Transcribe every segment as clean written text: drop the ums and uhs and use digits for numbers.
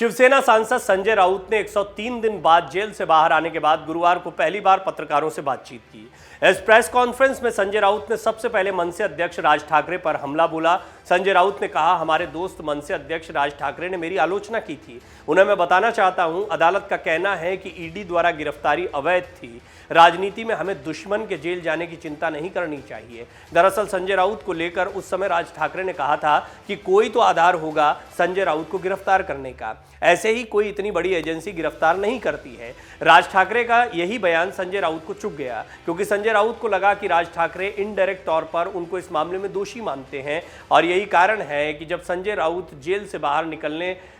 शिवसेना सांसद संजय राउत ने 103 दिन बाद जेल से बाहर आने के बाद गुरुवार को पहली बार पत्रकारों से बातचीत की। इस प्रेस कॉन्फ्रेंस में संजय राउत ने सबसे पहले मनसे अध्यक्ष राज ठाकरे पर हमला बोला। संजय राउत ने कहा, हमारे दोस्त मनसे अध्यक्ष राज ठाकरे ने मेरी आलोचना की थी। उन्हें मैं बताना चाहता हूं, अदालत का कहना है कि ईडी द्वारा गिरफ्तारी अवैध थी। राजनीति में हमें दुश्मन के जेल जाने की चिंता नहीं करनी चाहिए। दरअसल संजय राउत को लेकर उस समय राज ठाकरे ने कहा था कि कोई तो आधार होगा संजय राउत को गिरफ्तार करने का। ऐसे ही कोई इतनी बड़ी एजेंसी गिरफ्तार नहीं करती है। राज ठाकरे का यही बयान संजय राउत को चुभ गया, क्योंकि संजय राउत को लगा कि राज ठाकरे इनडायरेक्ट तौर पर उनको इस मामले में दोषी मानते हैं, और यही कारण है कि जब संजय राउत जेल से बाहर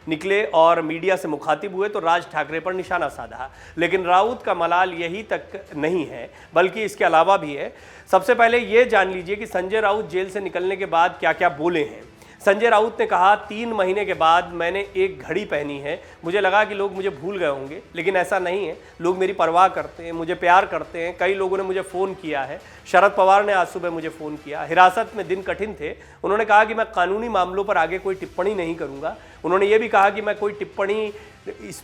निकले और मीडिया से मुखातिब हुए तो राज ठाकरे पर निशाना साधा। लेकिन राउत का मलाल यही तक नहीं है, बल्कि इसके अलावा भी है। सबसे पहले ये जान लीजिए कि संजय राउत जेल से निकलने के बाद क्या क्या बोले हैं। संजय राउत ने कहा, 3 महीने के बाद मैंने एक घड़ी पहनी है। मुझे लगा कि लोग मुझे भूल गए होंगे, लेकिन ऐसा नहीं है। लोग मेरी परवाह करते हैं, मुझे प्यार करते हैं। कई लोगों ने मुझे फ़ोन किया है। शरद पवार ने आज सुबह मुझे फ़ोन किया। हिरासत में दिन कठिन थे। उन्होंने कहा कि मैं कानूनी मामलों पर आगे कोई टिप्पणी नहीं करूँगा। उन्होंने ये भी कहा कि मैं कोई टिप्पणी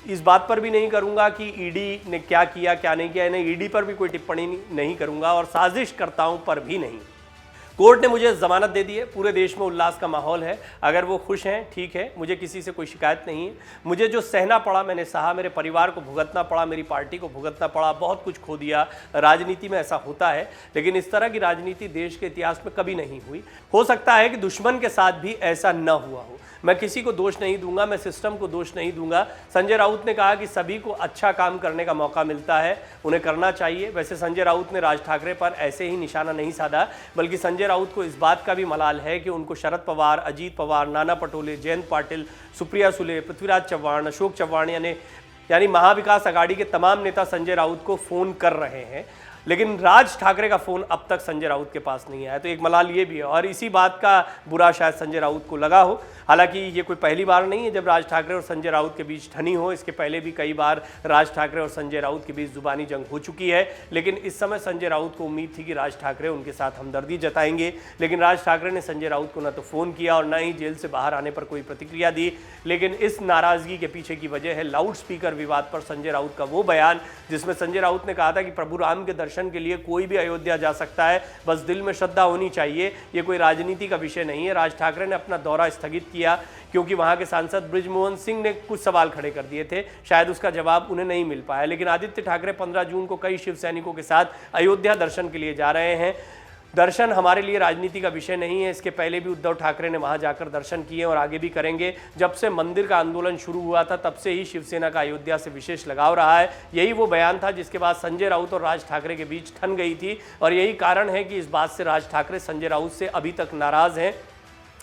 इस बात पर भी नहीं करूँगा कि ईडी ने क्या किया क्या नहीं किया। यानी ईडी पर भी कोई टिप्पणी नहीं करूँगा, और साजिशकर्ताओं पर भी नहीं। कोर्ट ने मुझे जमानत दे दी है। पूरे देश में उल्लास का माहौल है। अगर वो खुश हैं, ठीक है, मुझे किसी से कोई शिकायत नहीं है। मुझे जो सहना पड़ा मैंने सहा। मेरे परिवार को भुगतना पड़ा, मेरी पार्टी को भुगतना पड़ा, बहुत कुछ खो दिया। राजनीति में ऐसा होता है, लेकिन इस तरह की राजनीति देश के इतिहास में कभी नहीं हुई। हो सकता है कि दुश्मन के साथ भी ऐसा न हुआ हो। मैं किसी को दोष नहीं दूंगा, मैं सिस्टम को दोष नहीं दूंगा। संजय राउत ने कहा कि सभी को अच्छा काम करने का मौका मिलता है, उन्हें करना चाहिए। वैसे संजय राउत ने राज ठाकरे पर ऐसे ही निशाना नहीं साधा, बल्कि संजय राउत को इस बात का भी मलाल है कि उनको शरद पवार, अजीत पवार, नाना पटोले, जयंत पाटिल, सुप्रिया सुले, पृथ्वीराज चव्हाण, अशोक चव्हाण यानी महाविकास आघाड़ी के तमाम नेता संजय राउत को फ़ोन कर रहे हैं, लेकिन राज ठाकरे का फ़ोन अब तक संजय राउत के पास नहीं आया। तो एक मलाल ये भी है, और इसी बात का बुरा शायद संजय राउत को लगा हो। हालांकि ये कोई पहली बार नहीं है जब राज ठाकरे और संजय राउत के बीच ठनी हो। इसके पहले भी कई बार राज ठाकरे और संजय राउत के बीच जुबानी जंग हो चुकी है, लेकिन इस समय संजय राउत को उम्मीद थी कि राज ठाकरे उनके साथ हमदर्दी जताएंगे। लेकिन राज ठाकरे ने संजय राउत को न तो फ़ोन किया और न ही जेल से बाहर आने पर कोई प्रतिक्रिया दी। लेकिन इस नाराज़गी के पीछे की वजह है लाउड स्पीकर विवाद पर संजय राउत का वो बयान, जिसमें संजय राउत ने कहा था कि प्रभु राम के दर्शन के लिए कोई भी अयोध्या जा सकता है, बस दिल में श्रद्धा होनी चाहिए। ये कोई राजनीति का विषय नहीं है। राज ठाकरे ने अपना दौरा स्थगित किया क्योंकि वहां के सांसद बृजमोहन सिंह ने कुछ सवाल खड़े कर दिए थे। शायद उसका जवाब उन्हें नहीं मिल पाया। लेकिन आदित्य ठाकरे 15 जून को कई शिव सैनिकों के साथ अयोध्या दर्शन के लिए जा रहे हैं। दर्शन हमारे लिए राजनीति का विषय नहीं है। इसके पहले भी उद्धव ठाकरे ने वहां जाकर दर्शन किए और आगे भी करेंगे। जब से मंदिर का आंदोलन शुरू हुआ था तब से ही शिवसेना का अयोध्या से विशेष लगाव रहा है। यही वो बयान था जिसके बाद संजय राउत और राज ठाकरे के बीच ठन गई थी, और यही कारण है कि इस बात से राज ठाकरे संजय राउत से अभी तक नाराज हैं।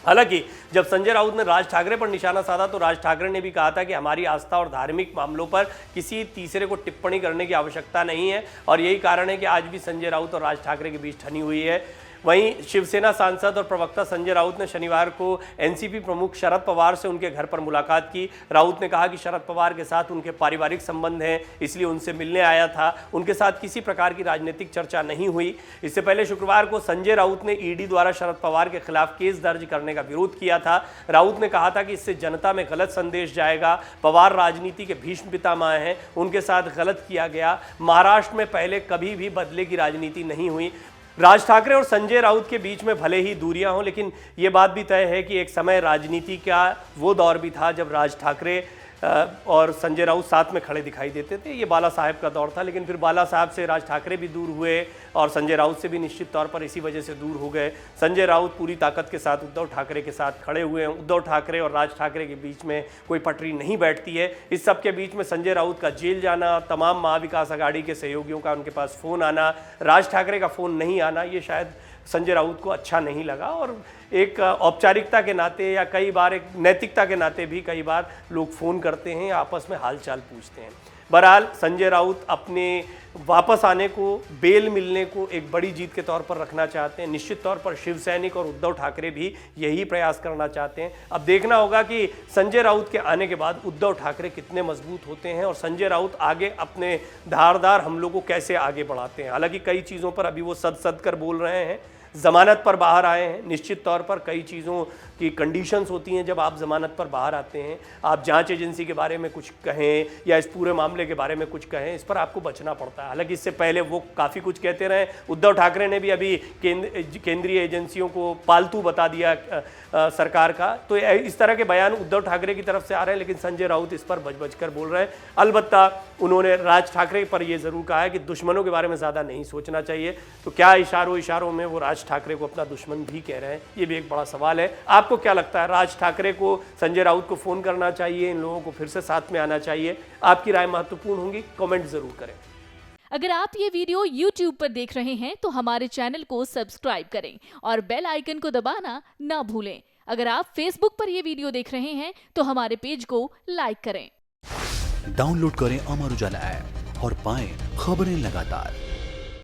हालांकि जब संजय राउत ने राज ठाकरे पर निशाना साधा तो राज ठाकरे ने भी कहा था कि हमारी आस्था और धार्मिक मामलों पर किसी तीसरे को टिप्पणी करने की आवश्यकता नहीं है, और यही कारण है कि आज भी संजय राउत और राज ठाकरे के बीच ठनी हुई है। वहीं शिवसेना सांसद और प्रवक्ता संजय राउत ने शनिवार को एनसीपी प्रमुख शरद पवार से उनके घर पर मुलाकात की। राउत ने कहा कि शरद पवार के साथ उनके पारिवारिक संबंध हैं, इसलिए उनसे मिलने आया था। उनके साथ किसी प्रकार की राजनीतिक चर्चा नहीं हुई। इससे पहले शुक्रवार को संजय राउत ने ईडी द्वारा शरद पवार के खिलाफ केस दर्ज करने का विरोध किया था। राउत ने कहा था कि इससे जनता में गलत संदेश जाएगा। पवार राजनीति के भीष्म पितामह हैं, उनके साथ गलत किया गया। महाराष्ट्र में पहले कभी भी बदले की राजनीति नहीं हुई। राज ठाकरे और संजय राउत के बीच में भले ही दूरियां हों, लेकिन ये बात भी तय है कि एक समय राजनीति का वो दौर भी था जब राज ठाकरे और संजय राउत साथ में खड़े दिखाई देते थे। ये बाला साहब का दौर था, लेकिन फिर बाला साहब से राज ठाकरे भी दूर हुए और संजय राउत से भी निश्चित तौर पर इसी वजह से दूर हो गए। संजय राउत पूरी ताकत के साथ उद्धव ठाकरे के साथ खड़े हुए हैं। उद्धव ठाकरे और राज ठाकरे के बीच में कोई पटरी नहीं बैठती है। इस सब के बीच में संजय राउत का जेल जाना, तमाम महाविकास आघाड़ी के सहयोगियों का उनके पास फ़ोन आना, राज ठाकरे का फ़ोन नहीं आना, ये शायद संजय राउत को अच्छा नहीं लगा। और एक औपचारिकता के नाते या कई बार एक नैतिकता के नाते भी कई बार लोग फ़ोन करते हैं या आपस में हालचाल पूछते हैं। बहरहाल संजय राउत अपने वापस आने को, बेल मिलने को एक बड़ी जीत के तौर पर रखना चाहते हैं। निश्चित तौर पर शिव सैनिक और उद्धव ठाकरे भी यही प्रयास करना चाहते हैं। अब देखना होगा कि संजय राउत के आने के बाद उद्धव ठाकरे कितने मजबूत होते हैं और संजय राउत आगे अपने धारदार हमलों को कैसे आगे बढ़ाते हैं। हालांकि कई चीज़ों पर अभी वो सद कर बोल रहे हैं, जमानत पर बाहर आए हैं। निश्चित तौर पर कई चीज़ों की कंडीशंस होती हैं जब आप जमानत पर बाहर आते हैं। आप जांच एजेंसी के बारे में कुछ कहें या इस पूरे मामले के बारे में कुछ कहें, इस पर आपको बचना पड़ता है। हालांकि इससे पहले वो काफ़ी कुछ कहते रहे। उद्धव ठाकरे ने भी अभी केंद्रीय एजेंसियों को पालतू बता दिया सरकार का। तो इस तरह के बयान उद्धव ठाकरे की तरफ से आ रहे हैं, लेकिन संजय राउत इस पर बच कर बोल रहे हैं। अलबत्ता उन्होंने राज ठाकरे पर यह जरूर कहा है कि दुश्मनों के बारे में ज़्यादा नहीं सोचना चाहिए। तो क्या इशारों में वो राज ठाकरे को अपना दुश्मन भी कह रहे हैं, ये भी एक बड़ा सवाल है। आपको क्या लगता है, राज ठाकरे को संजय राउत को फ़ोन करना चाहिए, इन लोगों को फिर से साथ में आना चाहिए? आपकी राय महत्वपूर्ण होगी, कमेंट जरूर करें। अगर आप ये वीडियो YouTube पर देख रहे हैं तो हमारे चैनल को सब्सक्राइब करें और बेल आइकन को दबाना ना भूलें। अगर आप Facebook पर ये वीडियो देख रहे हैं तो हमारे पेज को लाइक करें। डाउनलोड करें अमर उजाला ऐप और पाएं खबरें लगातार।